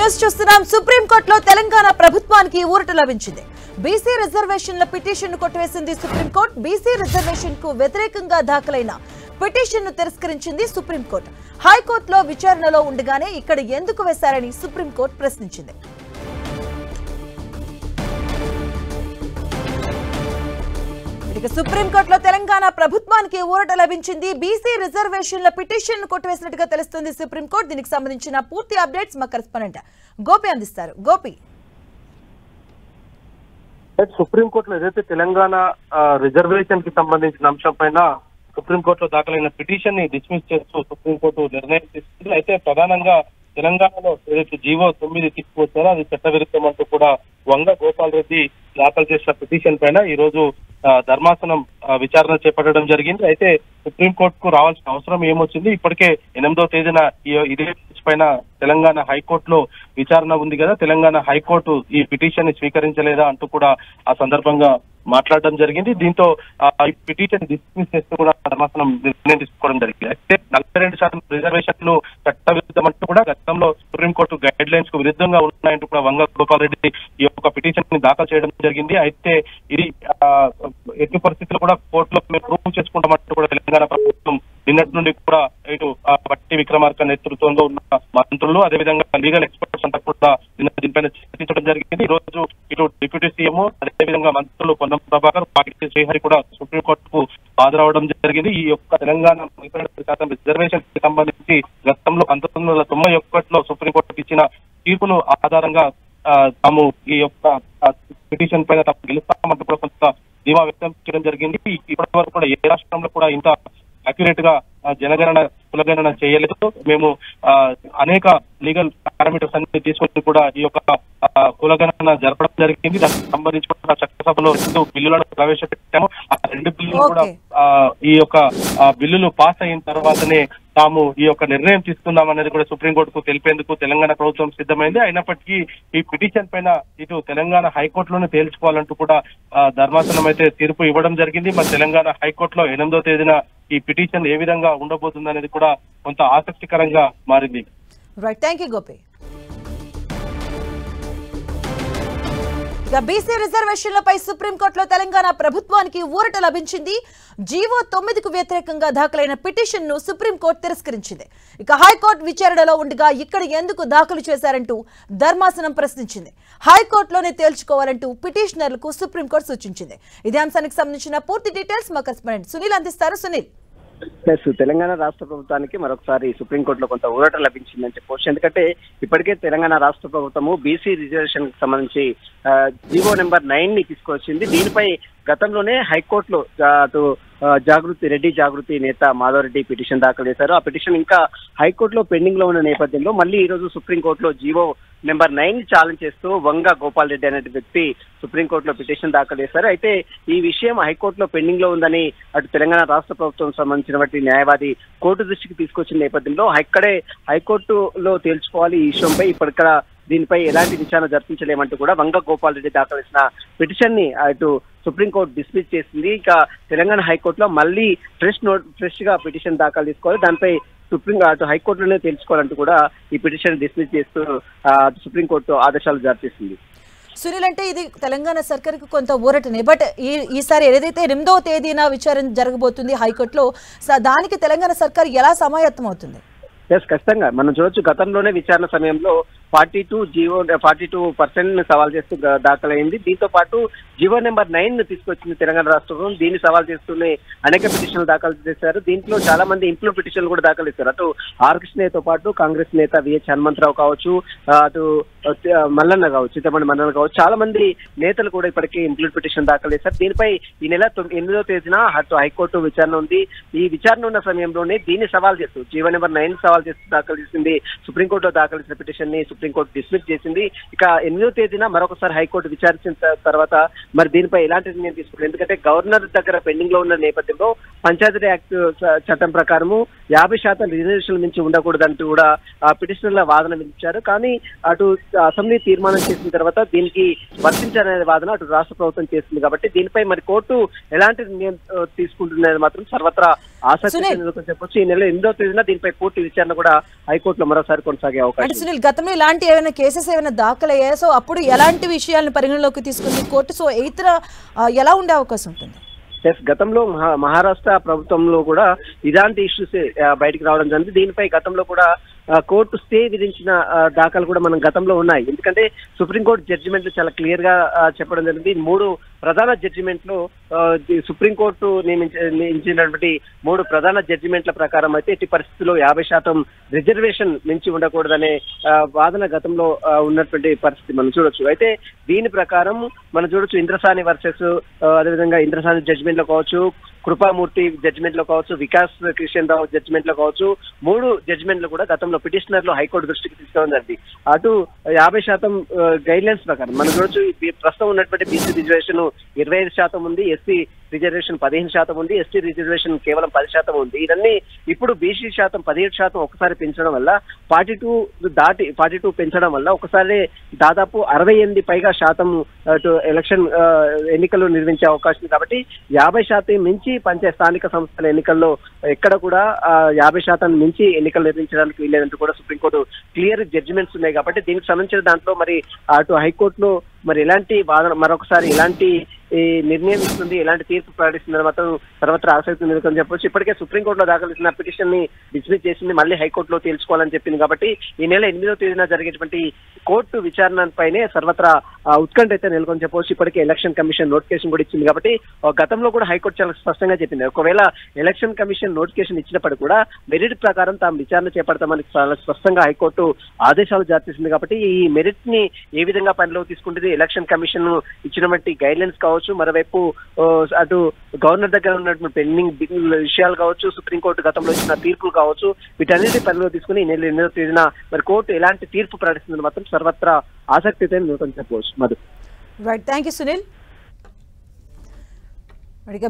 News చూస్తున్నాం. సుప్రీంకోర్టులో తెలంగాణ ప్రభుత్వానికి ఊరట లభించింది. బీసీ రిజర్వేషన్ల పిటిషన్ ను కొట్టివేసింది సుప్రీంకోర్టు. బీసీ రిజర్వేషన్ కు వ్యతిరేకంగా దాఖలైన పిటిషన్ ను తిరస్కరించింది సుప్రీంకోర్టు. హైకోర్టులో విచారణలో ఉండగానే ఇక్కడ ఎందుకు వేశారని సుప్రీంకోర్టు ప్రశ్నించింది. సుప్రీంకోర్టులో తెలంగాణ ప్రభుత్వానికి ఊరట లభించింది. బీసీ రిజర్వేషన్ల పిటిషన్ ను కొట్టివేసినట్టుగా తెలుస్తుంది సుప్రీంకోర్టు. దీనికి సంబంధించిన పూర్తి అప్డేట్స్ మా కరెస్పాండెంట్ గోపి అందిస్తారు. గోపి, సుప్రీంకోర్టులో ఏదైతే తెలంగాణ రిజర్వేషన్ కి సంబంధించిన అంశం పైన సుప్రీంకోర్టులో దాఖలైన పిటిషన్ ని డిస్మిస్ చేస్తూ సుప్రీంకోర్టు నిర్ణయం తీసుకుంది. అయితే ప్రధానంగా తెలంగాణలో ఏదైతే జీవో 9 తీసుకువచ్చారో అది చట్టవిరుద్ధం అంటూ కూడా వంగ గోపాల్ రెడ్డి దాఖలు చేసిన పిటిషన్ పైన ఈ రోజు ధర్మాసనం విచారణ చేపట్టడం జరిగింది. అయితే సుప్రీంకోర్టుకు రావాల్సిన అవసరం ఏమొచ్చింది? ఇప్పటికే 8వ తేదీన ఇదే పైన తెలంగాణ హైకోర్టులో విచారణ ఉంది కదా. తెలంగాణ హైకోర్టు ఈ పిటిషన్ ని స్వీకరించలేదా అంటూ కూడా ఆ సందర్భంగా మాట్లాడడం జరిగింది. దీంతో ఈ పిటిషన్ డిస్మిస్ చేస్తూ కూడా ధర్మాసనం నిర్ణయం తీసుకోవడం జరిగింది. అయితే 42% రిజర్వేషన్లు చట్ట విరుద్ధం అంటూ కూడా గతంలో సుప్రీంకోర్టు గైడ్ లైన్స్ కు విరుద్ధంగా ఉన్నాయంటూ కూడా వంగ గోపాల్ రెడ్డి ఈ యొక్క పిటిషన్ ని దాఖలు చేయడం జరిగింది. అయితే ఇది ఎట్టి పరిస్థితుల్లో కూడా కోర్టులో మేము ప్రూవ్ చేసుకుంటామంటూ కూడా తెలంగాణ ప్రభుత్వం నిన్నటి నుండి కూడా ఇటు బట్టి విక్రమార్క నేతృత్వంలో ఉన్న మంత్రులు అదేవిధంగా లీగల్ ఎక్స్పర్ట్స్ అంతా కూడా దీనిపైన చర్చించడం జరిగింది. ఈ రోజు ఇటు డిప్యూటీ సీఎం అదేవిధంగా మంత్రులు పొన్నం ప్రభాకర్, పాటిల్ శ్రీహరి కూడా సుప్రీంకోర్టుకు హాజరవడం జరిగింది. ఈ యొక్క తెలంగాణ 32% రిజర్వేషన్ కి సంబంధించి గతంలో 1991లో సుప్రీంకోర్టు ఇచ్చిన తీర్పును ఆధారంగా తాము ఈ యొక్క పిటిషన్ పైన తమ గెలుస్తామంటూ కూడా కొంత ధీమా వ్యక్తం చేయడం జరిగింది. ఇప్పటి వరకు కూడా ఏ రాష్ట్రంలో కూడా ఇంత అక్యురేట్ గా జనగణన కులగణన చేయలేదు. మేము అనేక లీగల్ పారామీటర్స్ అన్ని తీసుకొని కూడా ఈ యొక్క కులగణన జరపడం జరిగింది. దానికి సంబంధించి కూడా చట్టసభలో 2 బిల్లులను ప్రవేశపెట్టాము. ఆ 2 బిల్లులు కూడా ఈ యొక్క బిల్లులు పాస్ అయిన తర్వాతనే తాము ఈ యొక్క నిర్ణయం తీసుకుందామనేది కూడా సుప్రీంకోర్టుకు తెలిపేందుకు తెలంగాణ ప్రభుత్వం సిద్ధమైంది. అయినప్పటికీ ఈ పిటిషన్ పైన ఇటు తెలంగాణ హైకోర్టులోనే తేల్చుకోవాలంటూ కూడా ధర్మాసనం అయితే తీర్పు ఇవ్వడం జరిగింది. మరి తెలంగాణ హైకోర్టులో 8వ తేదీన ఈ పిటిషన్ ఏ విధంగా ఉండబోతుంది అనేది కూడా కొంత ఆసక్తికరంగా మారింది. Right, thank you Gopi. B రిజర్వేషన్లపై సుప్రీంకోర్టులో తెలంగాణ ప్రభుత్వానికి ఊరట లభించింది. జీవో 9కు వ్యతిరేకంగా దాఖలైన పిటిషన్ ను సుప్రీంకోర్టు తిరస్కరించింది. ఇక హైకోర్టు విచారణలో ఉండగా ఇక్కడ ఎందుకు దాఖలు చేశారంటూ ధర్మాసనం ప్రశ్నించింది. హైకోర్టులోనే తేల్చుకోవాలంటూ పిటిషనర్లకు సుప్రీంకోర్టు సూచించింది. ఇదే అంశానికి సంబంధించిన పూర్తి డీటెయిల్స్ మా కరెస్పాండెంట్ సునీల్ అందిస్తారు. సునీల్, తెలంగాణ రాష్ట్ర ప్రభుత్వానికి మరొకసారి సుప్రీంకోర్టులో కొంత ఊరట లభించిందని చెప్పవచ్చు. ఎందుకంటే ఇప్పటికే తెలంగాణ రాష్ట్ర ప్రభుత్వము బీసీ రిజర్వేషన్ కి సంబంధించి జీవో నెంబర్ 9 ని తీసుకొచ్చింది. దీనిపై గతంలోనే హైకోర్టులో అటు రెడ్డి జాగృతి నేత మాధవరెడ్డి పిటిషన్ దాఖలు చేశారు. ఆ పిటిషన్ ఇంకా హైకోర్టులో పెండింగ్ లో ఉన్న నేపథ్యంలో మళ్ళీ ఈ రోజు సుప్రీంకోర్టులో జీవో నెంబర్ 9 ఛాలెంజ్ చేస్తూ వంగ గోపాల్ రెడ్డి అనే వ్యక్తి సుప్రీంకోర్టులో పిటిషన్ దాఖలు చేశారు. అయితే ఈ విషయం హైకోర్టులో పెండింగ్ లో ఉందని అటు తెలంగాణ రాష్ట్ర ప్రభుత్వం సంబంధించినటువంటి న్యాయవాది కోర్టు దృష్టికి తీసుకొచ్చిన నేపథ్యంలో హైకోర్టులో తేల్చుకోవాలి ఈ విషయంపై. ఇప్పటిక్కడ దీనిపై ఎలాంటి విచారణ జరిపించలేమంటూ కూడా వంగ గోపాల్ రెడ్డి దాఖలు చేసిన పిటిషన్ ని అటు సుప్రీంకోర్టు డిస్మిస్ చేసింది. ఇక తెలంగాణ హైకోర్టులో మళ్ళీ ఫ్రెష్ గా పిటిషన్ దాఖలు చేసుకోవాలి. దానిపై అటు హైకోర్టులోనే తెలుసుకోవాలంటూ కూడా ఈ పిటిషన్ డిస్మిస్ చేస్తూ సుప్రీంకోర్టు ఆదేశాలు జారీ చేసింది. సునీల్, అంటే ఇది తెలంగాణ సర్కార్కి కొంత ఊరటనే. బట్ ఈసారి ఏదైతే 8వ తేదీన విచారణ జరగబోతుంది హైకోర్టులో, దానికి తెలంగాణ సర్కార్ ఎలా సమాయత్తం అవుతుంది? ఖచ్చితంగా మనం చూడొచ్చు. గతంలోనే విచారణ సమయంలో 42% సవాల్ చేస్తూ దాఖలైంది. దీంతో పాటు జీవో నెంబర్ 9 తీసుకొచ్చింది తెలంగాణ రాష్ట్రం. దీన్ని సవాల్ చేస్తూనే అనేక పిటిషన్లు దాఖలు చేశారు. దీంట్లో చాలా మంది ఇంప్లూ పిటిషన్లు కూడా దాఖలు చేశారు. అటు ఆర్ కృష్ణయ్యతో పాటు కాంగ్రెస్ నేత విహెచ్ హనుమంతరావు కావచ్చు, అటు మల్లన్న కావచ్చు, చింతమంది మల్లన్న కావచ్చు, చాలా మంది నేతలు కూడా ఇప్పటికీ ఇంప్లూ పిటిషన్ దాఖలు చేశారు. దీనిపై ఈ నెల 8వ తేదీన అటు హైకోర్టు విచారణ ఉంది. ఈ విచారణ ఉన్న సమయంలోనే దీన్ని సవాల్ చేస్తూ జీవో నెంబర్ 9 సవాల్ చేస్తూ దాఖలు చేసింది. సుప్రీంకోర్టులో దాఖలు చేసిన పిటిషన్ ని సుప్రీంకోర్టు డిస్మిస్ చేసింది. ఇక 8వ తేదీన మరొకసారి హైకోర్టు విచారించిన తర్వాత మరి దీనిపై ఎలాంటి నిర్ణయం తీసుకోలేదు. ఎందుకంటే గవర్నర్ దగ్గర పెండింగ్ లో ఉన్న నేపథ్యంలో పంచాయతీ యాక్ట్ చట్టం ప్రకారము 50% రిజర్వేషన్ నుంచి ఉండకూడదంటూ కూడా పిటిషనర్ల వాదన వినిపించారు. కానీ అటు అసెంబ్లీ తీర్మానం చేసిన తర్వాత దీనికి వర్తించాలనే వాదన అటు రాష్ట్ర ప్రభుత్వం చేస్తుంది. కాబట్టి దీనిపై మరి కోర్టు ఎలాంటి నిర్ణయం తీసుకుంటున్నది మాత్రం సర్వత్రా ఆసక్తి చెప్పొచ్చు. ఈ నెల 8వ తేదీన దీనిపై పూర్తి విచారణ కూడా హైకోర్టులో మరోసారి కొనసాగే అవకాశం. సునీల్, గతంలో ఇలాంటి ఏమైనా కేసెస్ ఏమైనా దాఖలయ్యాయా? సో అప్పుడు ఎలాంటి విషయాలను పరిగణలోకి తీసుకుంది కోర్టు? సో ఇతర ఎలా ఉండే అవకాశం ఉంటుంది? గతంలో మహారాష్ట్ర ప్రభుత్వంలో కూడా ఇలాంటి ఇష్యూస్ బయటికి రావడం జరిగింది. దీనిపై గతంలో కూడా కోర్టు స్టే విధించిన దాఖలు కూడా మనం గతంలో ఉన్నాయి. ఎందుకంటే సుప్రీంకోర్టు జడ్జిమెంట్లు చాలా క్లియర్ గా చెప్పడం జరిగింది. 3 ప్రధాన జడ్జిమెంట్లు సుప్రీంకోర్టు నియమించినటువంటి 3 ప్రధాన జడ్జిమెంట్ల ప్రకారం అయితే ఎట్టి పరిస్థితుల్లో 50% రిజర్వేషన్ మించి ఉండకూడదనే వాదన గతంలో ఉన్నటువంటి పరిస్థితి మనం చూడొచ్చు. అయితే దీని ప్రకారం మనం చూడొచ్చు ఇంద్రసాని వర్సెస్ అదేవిధంగా ఇంద్రసాని జడ్జిమెంట్ లో కావచ్చు, కృపామూర్తి జడ్జిమెంట్ లో కావచ్చు, వికాస్ కిషన్ రావు జడ్జిమెంట్ లో కావచ్చు, 3 జడ్జిమెంట్లు కూడా గతంలో పిటిషనర్లు హైకోర్టు దృష్టికి తీసుకోవడం జరిగింది. అటు 50% గైడ్ లైన్స్ ప్రకారం మనం చూడొచ్చు ప్రస్తుతం ఉన్నటువంటి బీసీ రిజర్వేషన్ 25% ఉంది, ఎస్సీ రిజర్వేషన్ 15% ఉంది, ఎస్టీ రిజర్వేషన్ కేవలం 10% ఉంది. ఇవన్నీ ఇప్పుడు బీసీ శాతం 17% ఒకసారి పెంచడం వల్ల 42 పెంచడం వల్ల ఒకసారి దాదాపు 68 పైగా శాతం ఎలక్షన్ ఎన్నికలు నిర్వహించే అవకాశం ఉంది. కాబట్టి 50% మించి స్థానిక సంస్థల ఎన్నికల్లో ఎక్కడ కూడా 50% మించి ఎన్నికలు నిర్వహించడానికి వీల్లేదంటూ కూడా సుప్రీంకోర్టు క్లియర్ జడ్జిమెంట్స్ ఉన్నాయి. కాబట్టి దీనికి సంబంధించిన దాంట్లో మరి అటు హైకోర్టులో మరి ఎలాంటి వాదన మరొకసారి ఎలాంటి నిర్ణయం ఇస్తుంది, ఎలాంటి తీర్పు ప్రకటిస్తుందని మాత్రం సర్వత్రా ఆసక్తి ఉంది అని చెప్పొచ్చు. ఇప్పటికే సుప్రీంకోర్టులో దాఖలు చేసిన పిటిషన్ ని డిస్మిస్ చేసింది, మళ్ళీ హైకోర్టులో తేల్చుకోవాలని చెప్పింది. కాబట్టి ఈ నెల 8వ తేదీన జరిగేటువంటి కోర్టు విచారణపైనే సర్వత్రా ఉత్కంఠ అయితే నెలకొని చెప్పవచ్చు. ఇప్పటికే ఎలక్షన్ కమిషన్ నోటిఫికేషన్ కూడా ఇచ్చింది. కాబట్టి గతంలో కూడా హైకోర్టు చాలా స్పష్టంగా చెప్పింది, ఒకవేళ ఎలక్షన్ కమిషన్ నోటిఫికేషన్ ఇచ్చినప్పుడు కూడా మెరిట్ ప్రకారం తాము విచారణ చేపడతామని చాలా స్పష్టంగా హైకోర్టు ఆదేశాలు జారీ చేసింది. కాబట్టి ఈ మెరిట్ ని ఏ విధంగా పనిలో తీసుకుంటుంది, ఎలక్షన్ కమిషన్ ఇచ్చినటువంటి గైడ్ లైన్స్ కావచ్చు, మరోవైపు అటు గవర్నర్ దగ్గర ఉన్నటువంటి పెండింగ్ విషయాలు కావచ్చు, సుప్రీంకోర్టు గతంలో ఇచ్చిన తీర్పులు కావచ్చు, వీటన్నిటి పరిలో తీసుకుని ఈ నెల 8వ తేదీన మరి కోర్టు ఎలాంటి తీర్పు ప్రకటిస్తుందని మాత్రం సర్వత్రా ఆసక్తితో చెప్పవచ్చు. Madhu. Right, thank you Sunil.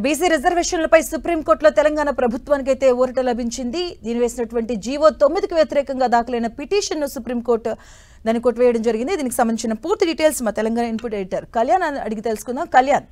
B రిజర్వేషన్లపై సుప్రీంకోర్టులో తెలంగాణ ప్రభుత్వానికి అయితే ఊరట లభించింది. దీని వేసినటువంటి జీవో 9కి వ్యతిరేకంగా దాఖలైన పిటిషన్ ను సుప్రీంకోర్టు దాన్ని కొట్టివేయడం జరిగింది. దీనికి సంబంధించిన పూర్తి డీటెయిల్స్ మా తెలంగాణ ఇన్పుట్ ఎడిటర్ కళ్యాణ్ అడిగి తెలుసుకుందాం. కళ్యాణ్.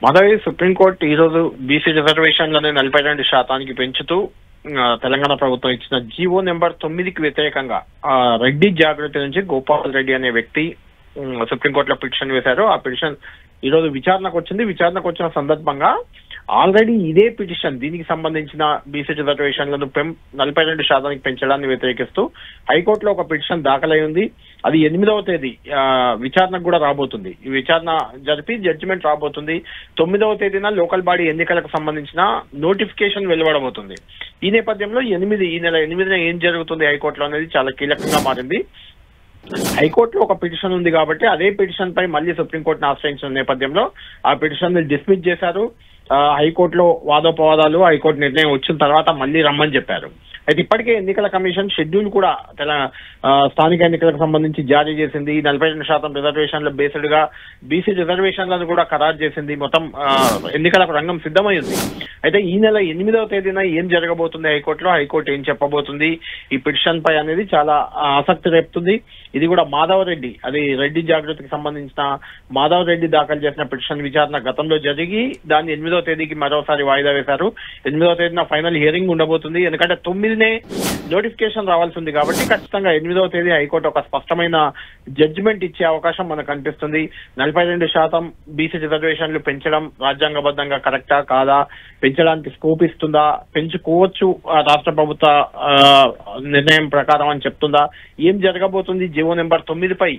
మాధవి, సుప్రీంకోర్టు ఈ రోజు బీసీ రిజర్వేషన్లను 42% పెంచుతూ తెలంగాణ ప్రభుత్వం ఇచ్చిన జీవో నెంబర్ 9కి వ్యతిరేకంగా రెడ్డి జాగృతి నుంచి గోపాల్ రెడ్డి అనే వ్యక్తి సుప్రీంకోర్టులో పిటిషన్ వేశారు. ఆ పిటిషన్ ఈ రోజు విచారణకు వచ్చింది. విచారణకు వచ్చిన సందర్భంగా ఆల్రెడీ ఇదే పిటిషన్ దీనికి సంబంధించిన బీసీ రిజర్వేషన్లను 42% పెంచడాన్ని వ్యతిరేకిస్తూ హైకోర్టులో ఒక పిటిషన్ దాఖలై ఉంది. అది 8వ తేదీ విచారణకు కూడా రాబోతుంది. ఈ విచారణ జరిపి జడ్జిమెంట్ రాబోతుంది. 9వ తేదీన లోకల్ బాడీ ఎన్నికలకు సంబంధించిన నోటిఫికేషన్ వెలువడబోతుంది. ఈ నేపథ్యంలో ఈ నెల 8న ఏం జరుగుతుంది హైకోర్టులో అనేది చాలా కీలకంగా మారింది. హైకోర్టులో ఒక పిటిషన్ ఉంది కాబట్టి అదే పిటిషన్ పై మళ్ళీ సుప్రీంకోర్టును ఆశ్రయించిన నేపథ్యంలో ఆ పిటిషన్ ని డిస్మిస్ చేశారు. హైకోర్టులో వాదోపవాదాలు, హైకోర్టు నిర్ణయం వచ్చిన తర్వాత మళ్ళీ రమ్మని చెప్పారు. అయితే ఇప్పటికే ఎన్నికల కమిషన్ షెడ్యూల్ కూడా స్థానిక ఎన్నికలకు సంబంధించి జారీ చేసింది. 42% రిజర్వేషన్ల బేస్డ్ గా బీసీ రిజర్వేషన్లను కూడా ఖరారు చేసింది. మొత్తం ఎన్నికలకు రంగం సిద్ధమైంది. అయితే ఈ నెల 8వ తేదీన ఏం జరగబోతుంది హైకోర్టులో, హైకోర్టు ఏం చెప్పబోతుంది ఈ పిటిషన్ పై అనేది చాలా ఆసక్తి రేపుతుంది. ఇది కూడా మాధవరెడ్డి, అది రెడ్డి జాగృతికి సంబంధించిన మాధవరెడ్డి దాఖలు చేసిన పిటిషన్ విచారణ గతంలో జరిగి దాన్ని 8వ తేదీకి మరోసారి వాయిదా వేశారు. 8వ తేదీన ఫైనల్ హియరింగ్ ఉండబోతుంది. ఎందుకంటే 9నే నోటిఫికేషన్ రావాల్సి ఉంది కాబట్టి ఖచ్చితంగా 8వ తేదీ హైకోర్టు ఒక స్పష్టమైన జడ్జిమెంట్ ఇచ్చే అవకాశం మనకు కనిపిస్తుంది. 42% బీసీ రిజర్వేషన్లు పెంచడం రాజ్యాంగబద్ధంగా కరెక్టా కాదా, పెంచడానికి స్కోప్ ఇస్తుందా, పెంచుకోవచ్చు రాష్ట్ర ప్రభుత్వ నిర్ణయం ప్రకారం అని చెప్తుందా, ఏం జరగబోతుంది జీవో నెంబర్ 9పై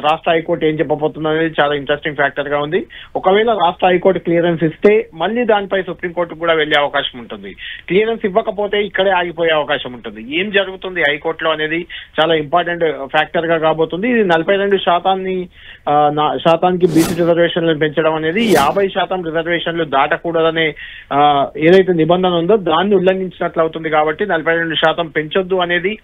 రాష్ట్ర హైకోర్టు ఏం చెప్పబోతుంది అనేది చాలా ఇంట్రెస్టింగ్ ఫ్యాక్టర్ గా ఉంది. ఒకవేళ రాష్ట్ర హైకోర్టు క్లియరెన్స్ ఇస్తే మళ్ళీ దానిపై సుప్రీంకోర్టు కూడా వెళ్లే అవకాశం ఉంటుంది. క్లియరెన్స్ ఇవ్వకపోతే ఇక్కడే ఆగిపోయే అవకాశం ఉంటుంది. ఏం జరుగుతుంది హైకోర్టులో అనేది చాలా ఇంపార్టెంట్ ఫ్యాక్టర్ గా కాబోతుంది. ఇది 42%కి బీసీ రిజర్వేషన్లను పెంచడం అనేది 50% రిజర్వేషన్లు దాటకూడదనే ఏదైతే నిబంధన ఉందో దాన్ని ఉల్లంఘించినట్లు అవుతుంది. కాబట్టి 42% పెంచొద్దు అనేది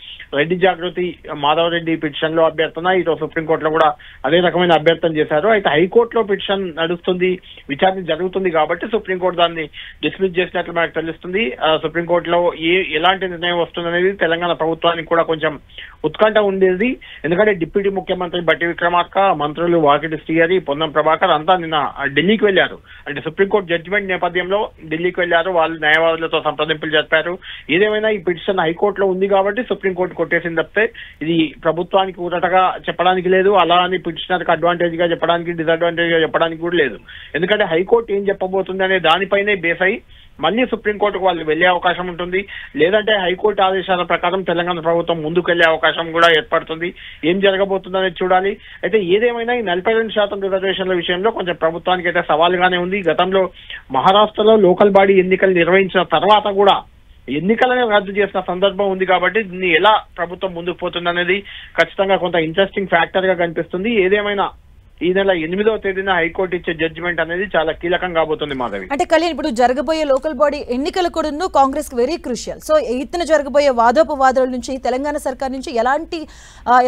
రెడ్డి జాగృతి మాధవరెడ్డి పిటిషన్ లో అభ్యర్థన. ఈరోజు సుప్రీంకోర్టులో కూడా అదే రకమైన అభ్యర్థన చేశారు. అయితే హైకోర్టులో పిటిషన్ నడుస్తుంది, విచారణ జరుగుతుంది కాబట్టి సుప్రీంకోర్టు దాన్ని డిస్మిస్ చేసినట్లు మనకు తెలుస్తుంది. సుప్రీంకోర్టులో ఎలాంటి నిర్ణయం వస్తుందనేది తెలంగాణ ప్రభుత్వానికి కూడా కొంచెం ఉత్కంఠ ఉండేది. ఎందుకంటే డిప్యూటీ ముఖ్యమంత్రి బట్టి విక్రమార్క, మంత్రులు వాకిటి శ్రీహరి, పొన్నం ప్రభాకర్ అంతా నిన్న ఢిల్లీకి వెళ్లారు. అంటే సుప్రీంకోర్టు జడ్జిమెంట్ నేపథ్యంలో ఢిల్లీకి వెళ్లారు, వాళ్ళు న్యాయవాదులతో సంప్రదింపులు జరిపారు. ఏదేమైనా ఈ పిటిషన్ హైకోర్టులో ఉంది కాబట్టి సుప్రీంకోర్టు కొట్టేసింది తప్పితే ఇది ప్రభుత్వానికి ఊరటగా చెప్పడానికి లేదు, అలా అని పిటిషనర్ కి అడ్వాంటేజ్ గా చెప్పడానికి, డిసడ్వాంటేజ్ గా చెప్పడానికి కూడా లేదు. ఎందుకంటే హైకోర్టు ఏం చెప్పబోతుంది అనే దానిపైనే బేస్ అయి మళ్ళీ సుప్రీంకోర్టుకు వాళ్ళు వెళ్లే అవకాశం ఉంటుంది. లేదంటే హైకోర్టు ఆదేశాల ప్రకారం తెలంగాణ ప్రభుత్వం ముందుకు వెళ్లే అవకాశం కూడా ఏర్పడుతుంది. ఏం జరగబోతుందనేది చూడాలి. అయితే ఏదేమైనా ఈ 42% రిజర్వేషన్ల విషయంలో కొంచెం ప్రభుత్వానికి అయితే సవాలుగానే ఉంది. గతంలో మహారాష్ట్రలో లోకల్ బాడీ ఎన్నికలు నిర్వహించిన తర్వాత కూడా ఎన్నికలను రద్దు చేసిన సందర్భం ఉంది కాబట్టి దీన్ని ఎలా ప్రభుత్వం ముందుకు పోతుందనేది ఖచ్చితంగా కొంత ఇంట్రెస్టింగ్ ఫ్యాక్టర్ గా కనిపిస్తుంది. ఏదేమైనా ఈ నెల 8వ తేదీన హైకోర్టు ఇచ్చే జడ్జిమెంట్ అనేది చాలా కీలకం కాబోతుంది మాధవి. అంటే కళ్యాణ్, ఇప్పుడు జరగబోయే లోకల్ బాడీ ఎన్నికలు కూడా కాంగ్రెస్ కి వెరీ క్రూషియల్. సో ఇతను జరగబోయే వాదోపవాదాల నుంచి తెలంగాణ సర్కార్ నుంచి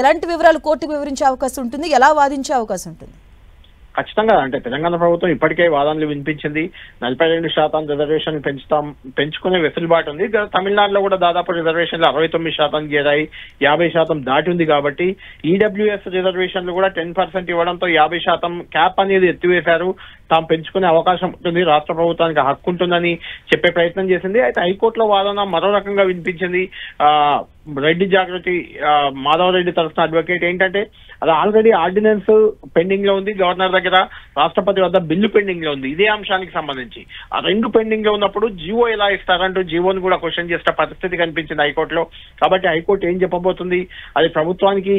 ఎలాంటి వివరాలు కోర్టుకు వివరించే అవకాశం ఉంటుంది, ఎలా వాదించే అవకాశం ఉంటుంది? ఖచ్చితంగా అంటే తెలంగాణ ప్రభుత్వం ఇప్పటికే వాదనలు వినిపించింది. 42% రిజర్వేషన్ పెంచుకునే వెసులుబాటు ఉంది. తమిళనాడులో కూడా దాదాపు రిజర్వేషన్లు 69% చేరాయి, 50% దాటి ఉంది. కాబట్టి ఈడబ్ల్యూఎస్ రిజర్వేషన్లు కూడా 10% ఇవ్వడంతో 50% క్యాప్ అనేది ఎత్తివేశారు. తాము పెంచుకునే అవకాశం ఉంటుంది, రాష్ట్ర ప్రభుత్వానికి హక్కు ఉంటుందని చెప్పే ప్రయత్నం చేసింది. అయితే హైకోర్టులో వాదన మరో రకంగా వినిపించింది. రెడ్డి జాగృతి మాధవరెడ్డి తరఫున అడ్వకేట్ ఏంటంటే అది ఆల్రెడీ ఆర్డినెన్స్ పెండింగ్ లో ఉంది, గవర్నర్ దగ్గర, రాష్ట్రపతి వద్ద బిల్లు పెండింగ్ లో ఉంది. ఇదే అంశానికి సంబంధించి ఆ రెండు పెండింగ్ లో ఉన్నప్పుడు జీవో ఎలా ఇస్తారంటూ జీవోని కూడా క్వశ్చన్ చేసిన పరిస్థితి కనిపించింది హైకోర్టులో. కాబట్టి హైకోర్టు ఏం చెప్పబోతుంది, అది ప్రభుత్వానికి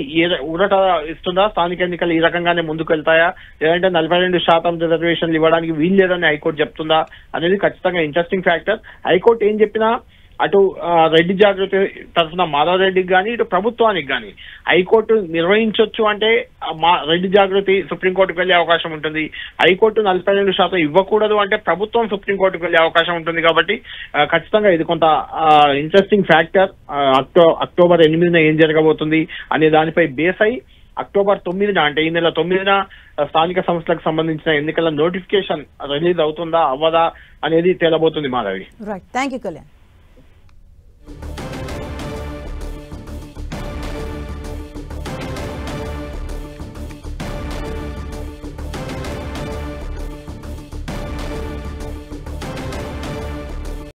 ఊరట ఇస్తుందా, స్థానిక ఎన్నికలు ఈ రకంగానే ముందుకు వెళ్తాయా, లేదంటే 42% రిజర్వేషన్లు ఇవ్వడానికి వీలు లేదని హైకోర్టు చెప్తుందా అనేది ఖచ్చితంగా ఇంట్రెస్టింగ్ ఫ్యాక్టర్. హైకోర్టు ఏం చెప్పినా అటు రెడ్డి జాగృతి తరఫున మాధవరెడ్డికి కానీ, ఇటు ప్రభుత్వానికి కానీ హైకోర్టు నిర్వహించవచ్చు అంటే రెడ్డి జాగృతి సుప్రీంకోర్టుకు వెళ్లే అవకాశం ఉంటుంది. హైకోర్టు 42% ఇవ్వకూడదు అంటే ప్రభుత్వం సుప్రీంకోర్టుకు వెళ్లే అవకాశం ఉంటుంది. కాబట్టి ఖచ్చితంగా ఇది కొంత ఇంట్రెస్టింగ్ ఫ్యాక్టర్. అక్టోబర్ 8న ఏం జరగబోతుంది అనే దానిపై బేస్ అయి అక్టోబర్ 9న అంటే ఈ నెల 9న స్థానిక సంస్థలకు సంబంధించిన ఎన్నికల నోటిఫికేషన్ రిలీజ్ అవుతుందా అవ్వదా అనేది తేలబోతుంది Madhavi. Right, thank you Kalyan.